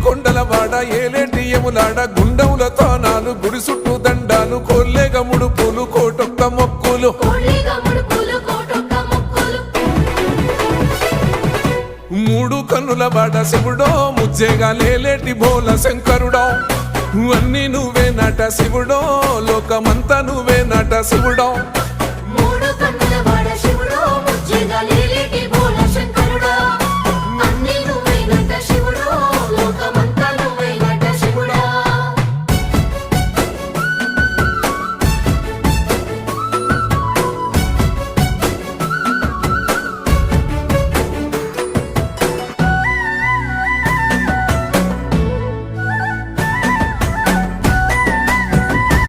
కొండల వాడ ఏలేటి యములాడ గుండముల తానాలు గుడి చుట్టూ దండాలు కోల్లేగ ముడుపులు కోటొక్క మొక్కులు మూడు కన్నుల వాడ శివుడో ముజ్జేగా లేలేటి భోల శంకరుడో అన్ని నువ్వే నట శివుడో లోకమంతా నువ్వే నట శివుడో మూడు కన్నుల వాడ శివుడో ముజ్జేగా